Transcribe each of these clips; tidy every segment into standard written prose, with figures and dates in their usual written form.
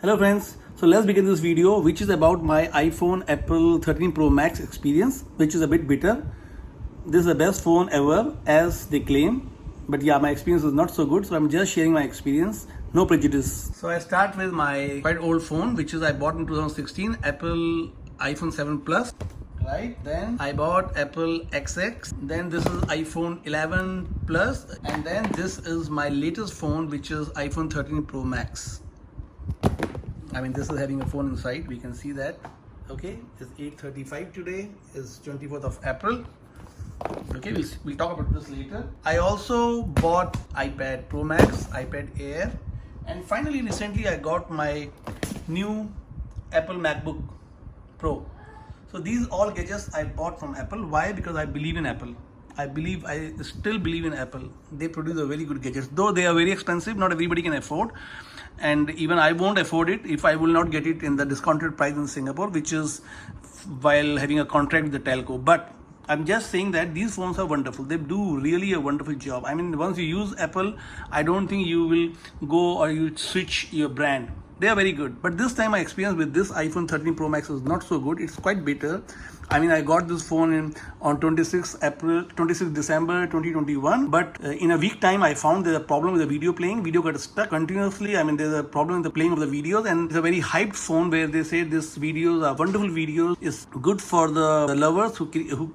Hello friends, so let's begin this video which is about my iPhone Apple 13 Pro Max experience, which is a bit bitter. This is the best phone ever as they claim, but yeah, my experience was not so good, so I'm just sharing my experience, no prejudice. So I start with my quite old phone, which is I bought in 2016, Apple iPhone 7 Plus. Right, then I bought Apple XX, then this is iPhone 11 Plus, and then this is my latest phone, which is iPhone 13 Pro Max. I mean, this is having a phone inside, we can see that. Okay, it's 8:35 today, it's 24th of April. Okay, we'll talk about this later. I also bought iPad Pro Max, iPad Air, and finally recently I got my new Apple MacBook Pro. So these all gadgets I bought from Apple. Why? Because I believe in Apple. I still believe in Apple. They produce a very good gadgets. Though they are very expensive, not everybody can afford. And even I won't afford it if I will not get it in the discounted price in Singapore, which is while having a contract with the telco. But I'm just saying that these phones are wonderful. They do really a wonderful job. I mean, once you use Apple, I don't think you will go or you switch your brand. They are very good. But this time my experience with this iPhone 13 Pro Max is not so good. It's quite bitter. I mean, I got this phone on 26 December 2021, but in a week time I found there's a problem with the video playing. Video got stuck continuously. I mean, there's a problem with the playing of the videos, and it's a very hyped phone where they say this videos are wonderful videos. It's good for the lovers who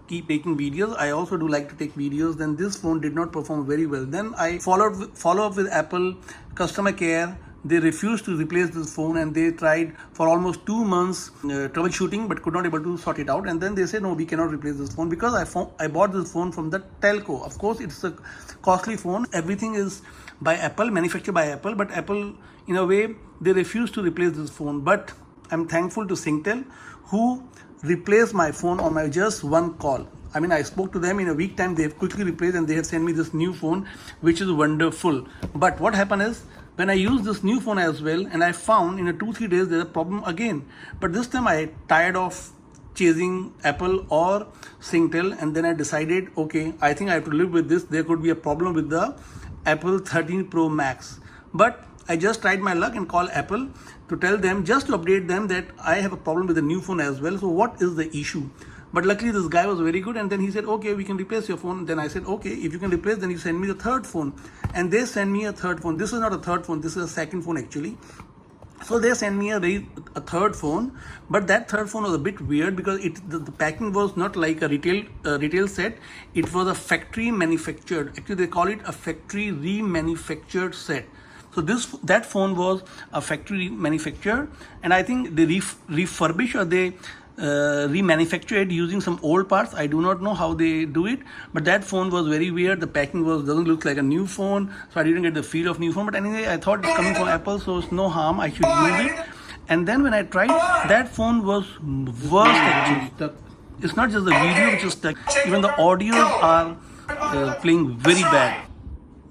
keep taking videos. I also do like to take videos. Then this phone did not perform very well. Then I follow up with Apple customer care. They refused to replace this phone, and they tried for almost 2 months troubleshooting, but could not able to sort it out. And then they said, no, we cannot replace this phone because I bought this phone from the telco. Of course, it's a costly phone. Everything is by Apple, manufactured by Apple, but Apple, in a way, they refused to replace this phone. But I'm thankful to Singtel, who replaced my phone on my just one call. I mean, I spoke to them in a week time. They have quickly replaced, and they have sent me this new phone, which is wonderful. But what happened is, when I used this new phone as well, and I found in 2-3 days there's a problem again. But this time I tired of chasing Apple or Singtel, and then I decided, okay, I think I have to live with this. There could be a problem with the Apple 13 Pro Max. But I just tried my luck and called Apple to tell them, just to update them that I have a problem with the new phone as well. So what is the issue? But luckily this guy was very good, and then he said, okay, we can replace your phone. Then I said, okay, if you can replace, then you send me the third phone. And they send me a third phone. This is not a third phone, this is a second phone actually. So they sent me a third phone, but that third phone was a bit weird because the packing was not like a retail set. It was a factory manufactured. Actually, they call it a factory remanufactured set. So that phone was a factory manufactured, and I think they refurbish or they remanufacture it using some old parts. I do not know how they do it, but that phone was very weird. The packing doesn't look like a new phone, so I didn't get the feel of new phone. But anyway, I thought it's coming from Apple, so it's no harm, I should use it. And then when I tried, that phone was worse actually. It's not just the video which is stuck, even the audios are playing very bad.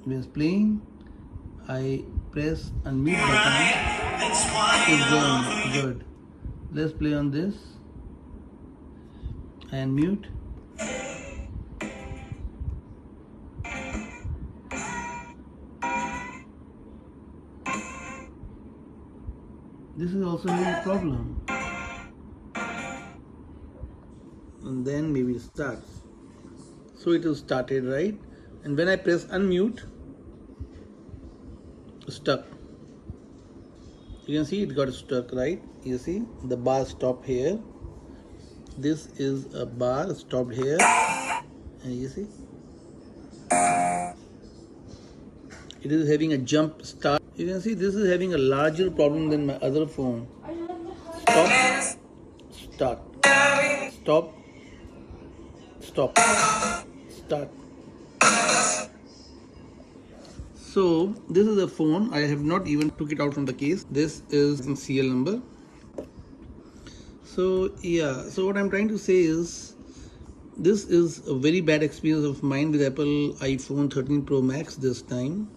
When it's playing, I press unmute button. It's going good. Let's play on this and mute. This is also a problem. And then maybe it starts. So it is started, right? And when I press unmute, stuck. You can see it got stuck, right? You see the bar stopped here. This is a bar stopped here, and you see it is having a jump start. You can see this is having a larger problem than my other phone. Stop, start, stop, stop, start. So this is a phone. I have not even took it out from the case. This is in CL number. So yeah, so what I'm trying to say is, this is a very bad experience of mine with Apple iPhone 13 Pro Max this time.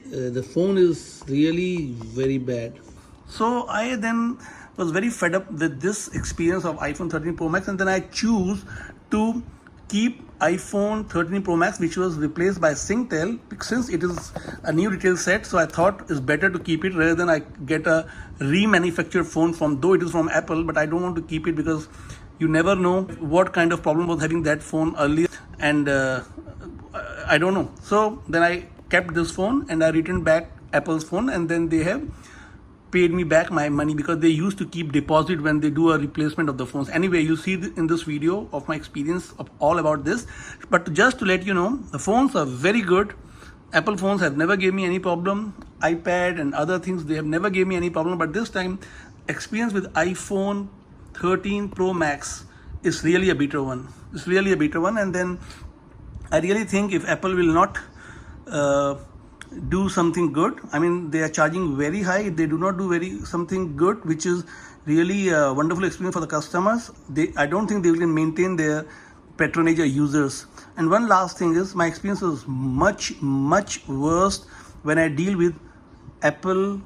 The phone is really very bad. So I then was very fed up with this experience of iPhone 13 Pro Max, and then I choose to keep iPhone 13 Pro Max, which was replaced by Singtel, since it is a new retail set. So I thought it's better to keep it rather than I get a remanufactured phone from, though it is from Apple, but I don't want to keep it because you never know what kind of problem was having that phone earlier, and I don't know. So then I kept this phone and I returned back Apple's phone, and then they have paid me back my money because they used to keep deposit when they do a replacement of the phones. Anyway, you see in this video of my experience of all about this. But just to let you know, the phones are very good. Apple phones have never gave me any problem. iPad and other things, they have never gave me any problem. But this time, experience with iPhone 13 Pro Max is really a better one. It's really a better one. And then I really think if Apple will not do something good, I mean, they are charging very high. If they do not do something good, which is really a wonderful experience for the customers, I don't think they will maintain their patronage or users. And one last thing is, my experience was much worse when I deal with Apple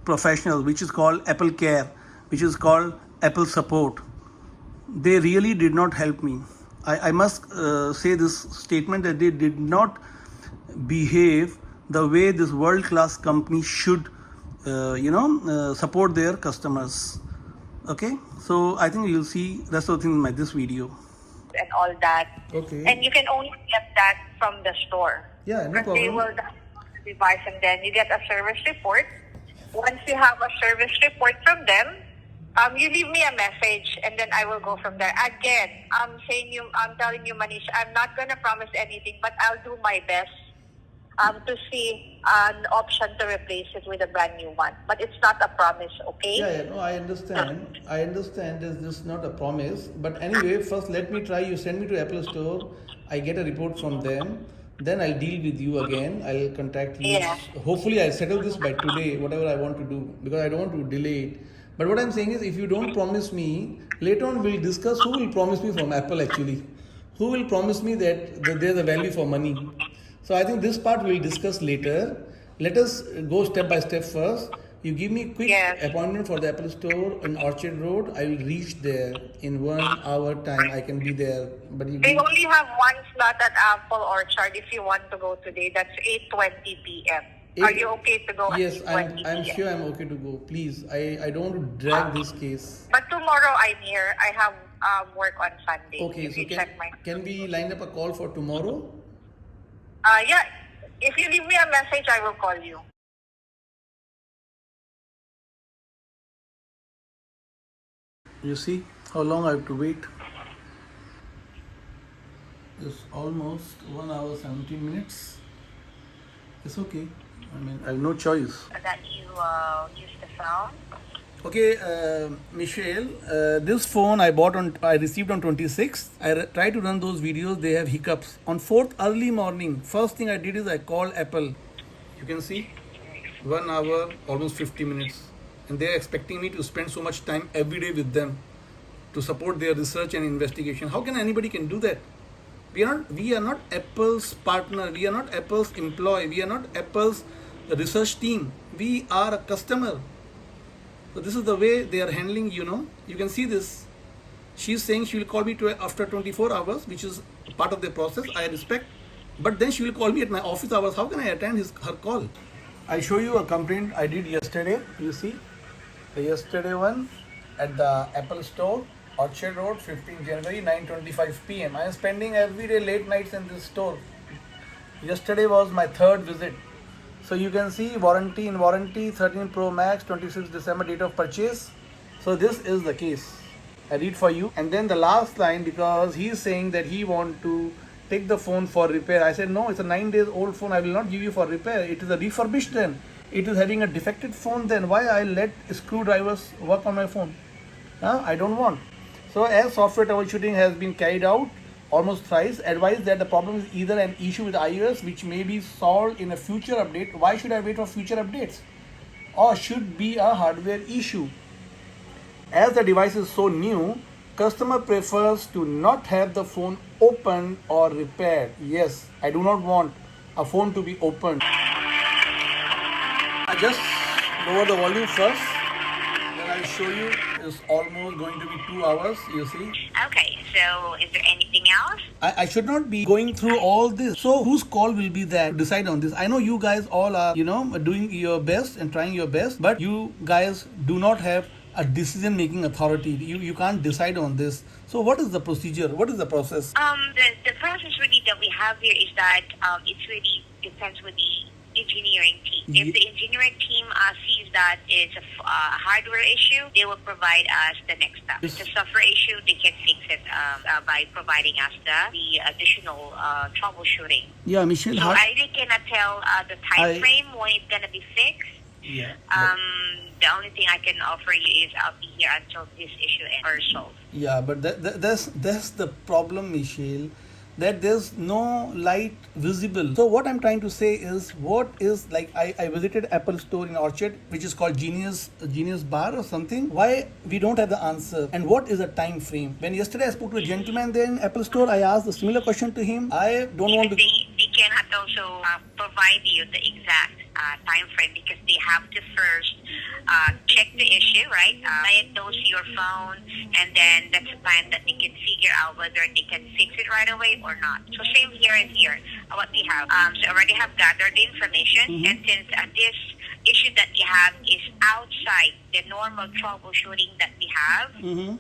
professionals, which is called Apple Care, which is called Apple Support. They really did not help me. I must say this statement, that they did not behave the way this world-class company should, support their customers. Okay, so I think you'll see rest of the things in this video. And all that. Okay. And you can only get that from the store. Yeah, no Because problem. they will download the device and then you get a service report. Once you have a service report from them, you leave me a message and then I will go from there. Again, I'm telling you, Manish, I'm not gonna promise anything, but I'll do my best to see an option to replace it with a brand new one. But it's not a promise, okay? Yeah, no, I understand. I understand this is not a promise. But anyway, first let me try. You send me to Apple Store. I get a report from them. Then I'll deal with you again. I'll contact you. Yeah. Hopefully I'll settle this by today, whatever I want to do, because I don't want to delay it. But what I'm saying is, if you don't promise me, later on we'll discuss who will promise me from Apple actually. Who will promise me that there's a value for money. So I think this part we'll discuss later. Let us go step by step first. You give me a quick appointment for the Apple Store in Orchard Road. I will reach there in 1 hour time. I can be there. But They only have one slot at Apple Orchard if you want to go today. That's 8:20 p.m. Are you okay to go Yes, at 8:20 I'm p.m.? sure I'm okay to go. Please, I don't want to drag this case. But tomorrow I'm here. I have work on Sunday. Okay, so can we line up a call for tomorrow? Yeah. If you leave me a message, I will call you. You see how long I have to wait? It's almost 1 hour 17 minutes. It's okay. I mean, I have no choice. That you use the phone. Okay, Michelle, this phone I received on 26th. I tried to run those videos. They have hiccups. On 4th early morning, first thing I did is I called Apple. You can see 1 hour, almost 50 minutes. And they are expecting me to spend so much time every day with them to support their research and investigation. How can anybody can do that? We are not Apple's partner. We are not Apple's employee. We are not Apple's research team. We are a customer. So this is the way they are handling, You can see this. She's saying she will call me after 24 hours, which is part of the process. I respect. But then she will call me at my office hours. How can I attend her call? I'll show you a complaint I did yesterday. You see? The yesterday one at the Apple Store, Orchard Road, 15 January, 9:25 p.m. I am spending every day late nights in this store. Yesterday was my third visit. So you can see warranty, 13 Pro Max, 26 December date of purchase. So this is the case. I read for you. And then the last line, because he is saying that he want to take the phone for repair. I said, no, it's a 9 days old phone. I will not give you for repair. It is a refurbished then. It is having a defected phone then. Why I let screwdrivers work on my phone? I don't want. So as software troubleshooting has been carried out almost thrice, advised that the problem is either an issue with iOS which may be solved in a future update. Why should I wait for future updates? Or should be a hardware issue. As the device is so new, customer prefers to not have the phone opened or repaired. Yes, I do not want a phone to be opened. I just lower the volume first, then I'll show you It's almost going to be 2 hours, you see. Okay, so is there anything else? I should not be going through all this. So whose call will be that to decide on this? I know you guys all are, doing your best and trying your best, but you guys do not have a decision making authority. You can't decide on this. So what is the procedure? What is the process? The process really that we have here is that it's really depends with the engineering team. If the engineering team sees that it's a hardware issue, they will provide us the next step. If it's a software issue, they can fix it by providing us the additional troubleshooting. Yeah, Michelle. So I really cannot tell the time frame when it's gonna be fixed. Yeah. The only thing I can offer you is I'll be here until this issue is solved. Yeah, but that's the problem, Michelle, that there's no light visible. So what I'm trying to say is, what is, like, I visited Apple store in Orchard, which is called Genius Bar or something. Why we don't have the answer, and what is the time frame? When yesterday I spoke to a gentleman there in Apple store, I asked a similar question to him. I don't want to. They cannot also provide you the exact time frame because they have to first check the issue, right? Diagnose your phone, and then that's the time that they can figure out whether they can fix it right away or not. So same here and here, what we have. So already have gathered the information, and since this issue that we have is outside the normal troubleshooting that we have,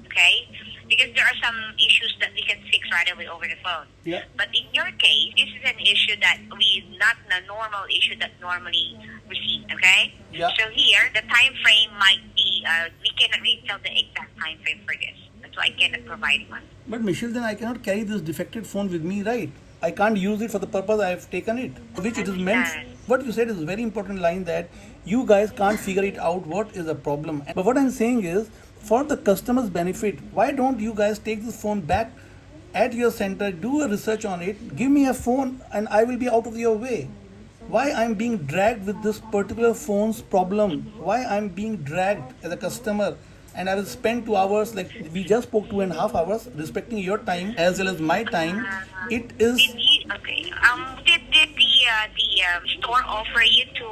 okay? Because there are some issues that we can fix right away over the phone. Yeah. But in your case, this is an issue that not a normal issue that normally receive, okay? Yeah. So here, the time frame might be, we cannot really tell the exact time frame for this. That's why I cannot provide one. But Michelle, then I cannot carry this defected phone with me, right? I can't use it for the purpose I have taken it, which it is meant. What you said is a very important line, that you guys can't figure it out what is the problem. But what I'm saying is, for the customer's benefit, why don't you guys take this phone back at your center, do a research on it, give me a phone, and I will be out of your way. Why I'm being dragged with this particular phone's problem? Why I'm being dragged as a customer? And I will spend 2 hours, like we just spoke 2.5 hours, respecting your time as well as my time. It is. Okay. Did the store offer you to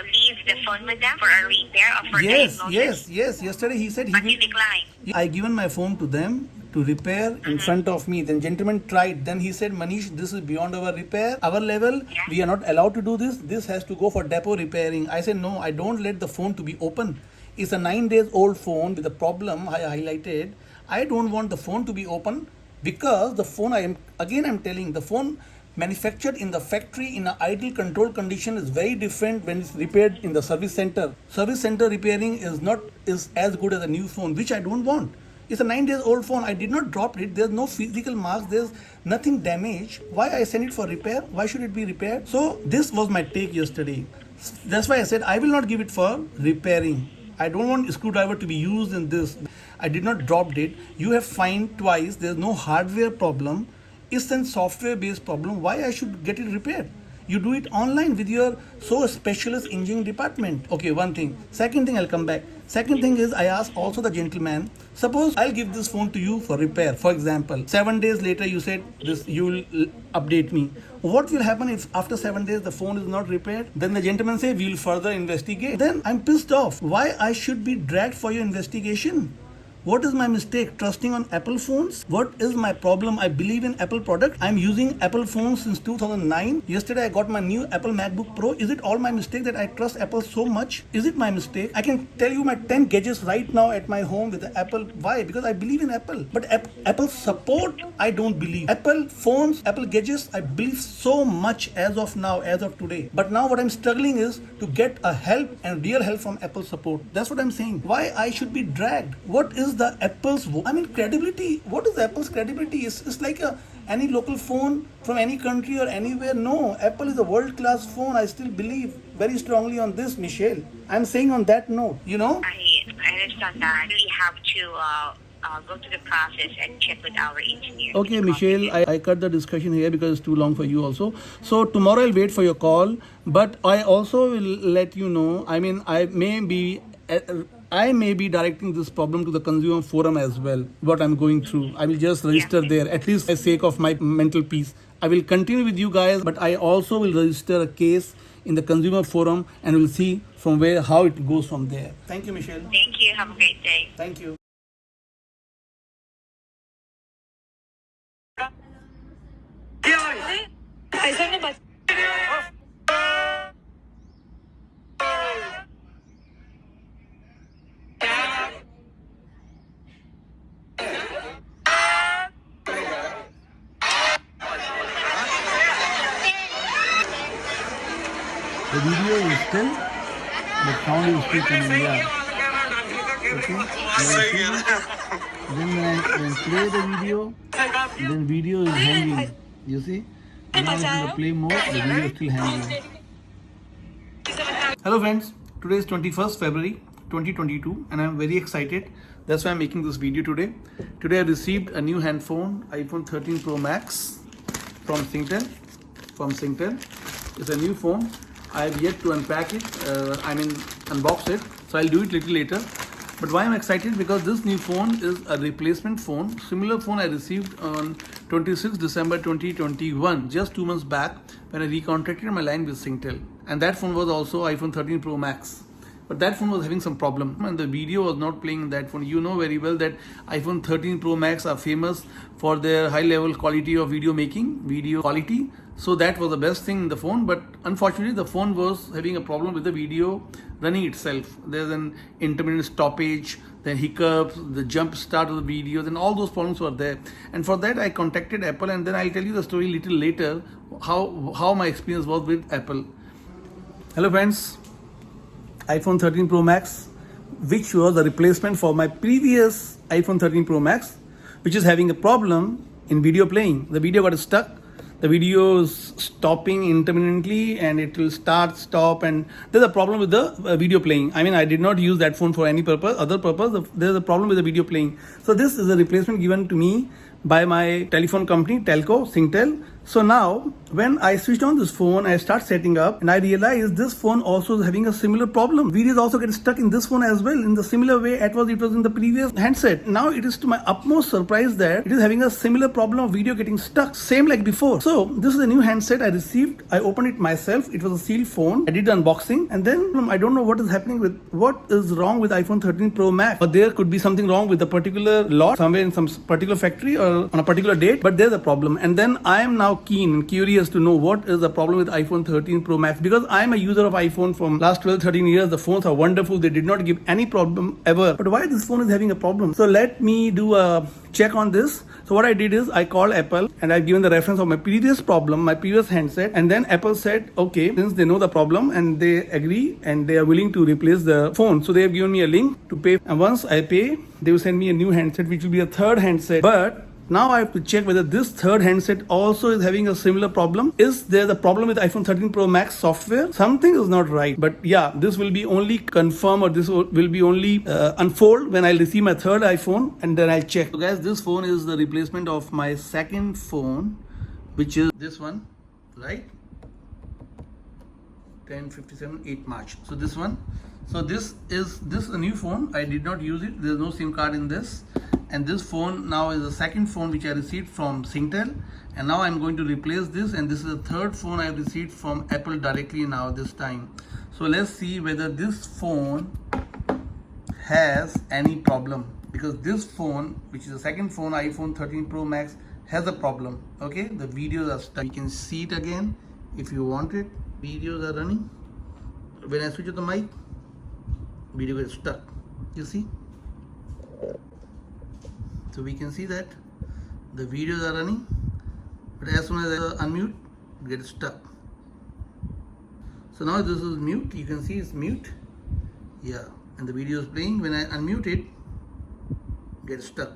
leave the phone with them for a repair or for diagnosis? Yes. Yesterday he said he But will. you declined. I given my phone to them to repair in front of me. Then gentleman tried. Then he said, Manish, this is beyond our repair, our level. We are not allowed to do this. This has to go for depot repairing. I said, no, I don't let the phone to be open. It's a 9 days old phone with a problem I highlighted. I don't want the phone to be open because the phone, I'm telling, the phone manufactured in the factory in an idle control condition is very different when it's repaired in the service center. Service center repairing is as good as a new phone, which I don't want. It's a 9 days old phone. I did not drop it. There's no physical marks. There's nothing damaged. Why I send it for repair? Why should it be repaired? So this was my take yesterday. That's why I said I will not give it for repairing. I don't want a screwdriver to be used in this. I did not drop it. You have fined twice. There's no hardware problem. It's a software based problem. Why I should get it repaired? You do it online with your specialist engineering department. Okay, one thing. Second thing, I'll come back. Second thing is, I asked also the gentleman, suppose I'll give this phone to you for repair. For example, 7 days later you said this, you will update me. What will happen if after 7 days the phone is not repaired? Then the gentleman say, we will further investigate. Then I'm pissed off. Why I should be dragged for your investigation? What is my mistake? Trusting on Apple phones? What is my problem? I believe in Apple product. I'm using Apple phones since 2009. Yesterday I got my new Apple MacBook Pro. Is it all my mistake that I trust Apple so much? Is it my mistake? I can tell you my 10 gadgets right now at my home with the Apple. Why? Because I believe in Apple. But Apple support, I don't believe. Apple phones, Apple gadgets, I believe so much as of now, as of today. But now what I'm struggling is to get a help and real help from Apple support. That's what I'm saying. Why I should be dragged? What is the Apple's, credibility? What is Apple's credibility? It's like any local phone from any country or anywhere. No, Apple is a world-class phone. I still believe very strongly on this, Michelle. I'm saying on that note, I understand that. We have to go through the process and check with our engineer. Okay, Michelle, I cut the discussion here because it's too long for you also. So tomorrow I'll wait for your call, but I also will let you know, I may be directing this problem to the consumer forum as well, what I'm going through. I will just register there, at least for the sake of my mental peace. I will continue with you guys, but I also will register a case in the consumer forum, and we'll see from where how it goes from there. Thank you, Michelle. Thank you. Have a great day. Thank you. The video is still, the sound is still coming. Yeah. Okay. Then when I play the video, then video is hanging. You see? Now it's in the play mode, the video is still hanging. Hello friends, today is 21st February 2022 and I'm very excited. That's why I'm making this video today. Today I received a new handphone, iPhone 13 Pro Max from Singtel. It's a new phone. I have yet to unpack it, unbox it. So I'll do it little later. But why I'm excited? Because this new phone is a replacement phone. Similar phone I received on 26 December 2021, just 2 months back, when I recontracted my line with Singtel. And that phone was also iPhone 13 Pro Max. But that phone was having some problem and the video was not playing in that phone. You know very well that iPhone 13 Pro Max are famous for their high level quality of video making, video quality. So that was the best thing in the phone, but unfortunately the phone was having a problem with the video running itself. There's an intermittent stoppage, the hiccups, the jump start of the video, then all those problems were there. And for that I contacted Apple, and then I'll tell you the story little later, how my experience was with Apple. Hello friends, iPhone 13 Pro Max, which was a replacement for my previous iPhone 13 Pro Max, which is having a problem in video playing. The video got stuck. The video is stopping intermittently and it will start, stop, and there's a problem with the video playing. I mean, I did not use that phone for any other purpose. There's a problem with the video playing. So this is a replacement given to me by my telephone company, Telco, Singtel. So now, when I switched on this phone, I start setting up and I realized this phone also is having a similar problem. Videos also get stuck in this phone as well in the similar way it was in the previous handset. Now it is to my utmost surprise that it is having a similar problem of video getting stuck, same like before. So this is a new handset I received. I opened it myself. It was a sealed phone. I did the unboxing and then I don't know what is happening with, what is wrong with iPhone 13 Pro Max. But there could be something wrong with the particular lot, somewhere in some particular factory or on a particular date, but there's a problem. And then I am now keen and curious to know what is the problem with iPhone 13 Pro Max, because I am a user of iPhone from last 12-13 years. The phones are wonderful. They did not give any problem ever. But why this phone is having a problem? So let me do a check on this. So what I did is I called Apple and I've given the reference of my previous problem, my previous handset, and then Apple said, okay, since they know the problem and they agree and they are willing to replace the phone. So they have given me a link to pay, and once I pay, they will send me a new handset, which will be a third handset. But now I have to check whether this third handset also is having a similar problem. Is there the problem with iPhone 13 Pro Max software? Something is not right. But yeah, this will be only confirmed, or this will be only unfold when I receive my third iPhone, and then I'll check. So guys, this phone is the replacement of my second phone, which is this one, right? 1057 8 March. So this one. So this is a new phone. I did not use it. There's no SIM card in this. And this phone now is the second phone which I received from Singtel, and now I'm going to replace this, and this is the third phone I received from Apple directly now this time. So let's see whether this phone has any problem, because this phone, which is the second phone, iPhone 13 Pro Max, has a problem. Okay, the videos are stuck. You can see it again if you want it. Videos are running. When I switch on the mic, video gets stuck. You see? So we can see that the videos are running, but as soon as I unmute, it gets stuck. So now this is mute. You can see it's mute. Yeah, and the video is playing. When I unmute it, gets stuck.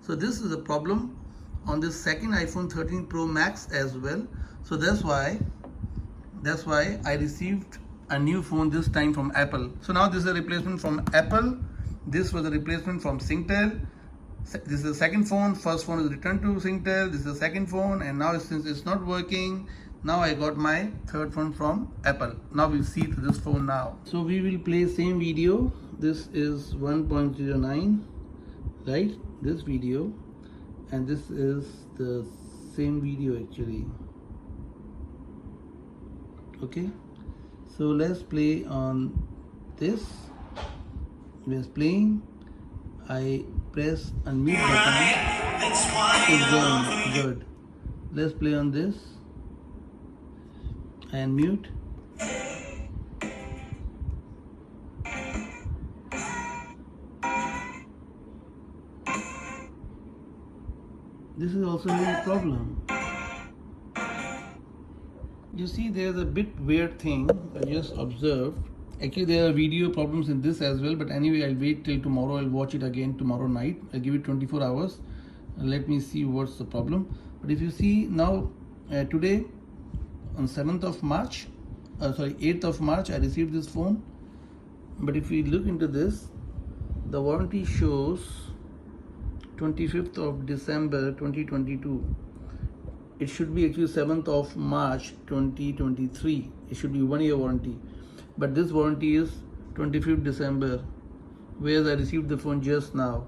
So this is a problem on this second iPhone 13 Pro Max as well. So that's why I received a new phone this time from Apple. So now this is a replacement from Apple. This was a replacement from Singtel. This is the second phone. First phone is returned to Singtel. This is the second phone, and now since it's not working, now I got my third phone from Apple. Now we'll see to this phone now. So we will play same video. This is 1.09, right? This video, and this is the same video actually. Okay, So let's play on this. It's playing. I press unmute button. It's gone. Good. Let's play on this and mute. This is also a problem. You see, there's a bit weird thing I just observed. Actually, there are video problems in this as well, but anyway, I'll wait till tomorrow. I'll watch it again tomorrow night. I'll give it 24 hours. Let me see what's the problem. But if you see now, today on 7th of March, 8th of March, I received this phone. But if we look into this, the warranty shows 25th of December 2022. It should be actually 7th of March 2023. It should be 1 year warranty. But this warranty is 25th December, whereas I received the phone just now.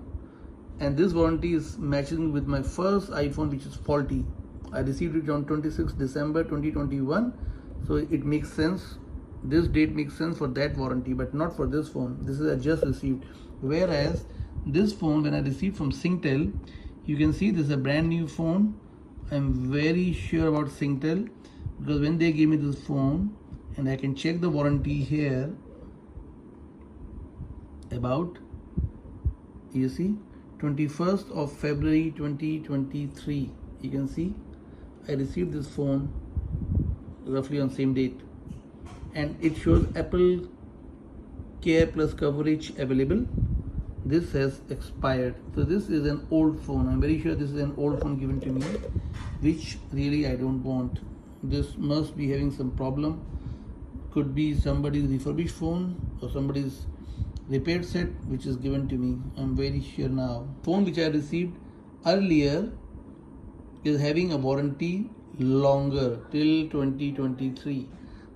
And this warranty is matching with my first iPhone, which is faulty. I received it on 26th December 2021. So it makes sense. This date makes sense for that warranty, but not for this phone. This is I just received. Whereas this phone, when I received from Singtel, you can see this is a brand new phone. I'm very sure about Singtel because when they gave me this phone, and I can check the warranty here about, you see, 21st of February 2023. You can see I received this phone roughly on same date, and it shows Apple Care Plus coverage available. This has expired. So this is an old phone. I'm very sure this is an old phone given to me, which really I don't want. This must be having some problem. Could be somebody's refurbished phone or somebody's repaired set which is given to me. I'm very sure now. Phone which I received earlier is having a warranty longer till 2023.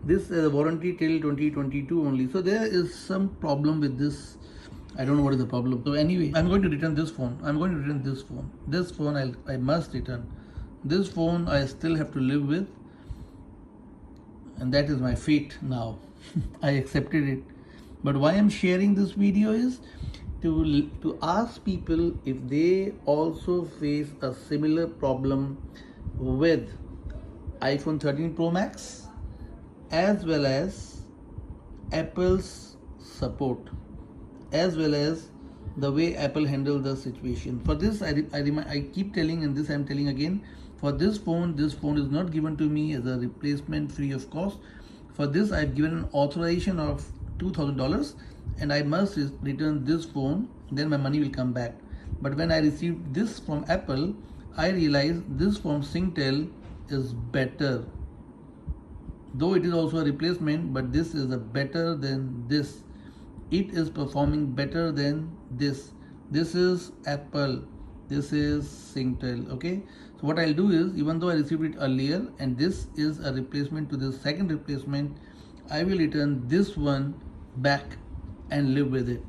This is a warranty till 2022 only. So there is some problem with this. I don't know what is the problem. So anyway, I'm going to return this phone. I'm going to return this phone. This phone I must return. This phone I still have to live with. And that is my fate now. I accepted it. But why I'm sharing this video is to ask people if they also face a similar problem with iPhone 13 Pro Max as well as Apple's support, as well as the way Apple handled the situation. For this, I keep telling, and this I'm telling again, for this phone is not given to me as a replacement free of cost. For this, I've given an authorization of $2,000 and I must return this phone, then my money will come back. But when I received this from Apple, I realized this from Singtel is better. Though it is also a replacement, but this is a better than this. It is performing better than this. This is Apple. This is Singtel. Okay. So what I'll do is, even though I received it earlier and this is a replacement to the second replacement, I will return this one back and live with it.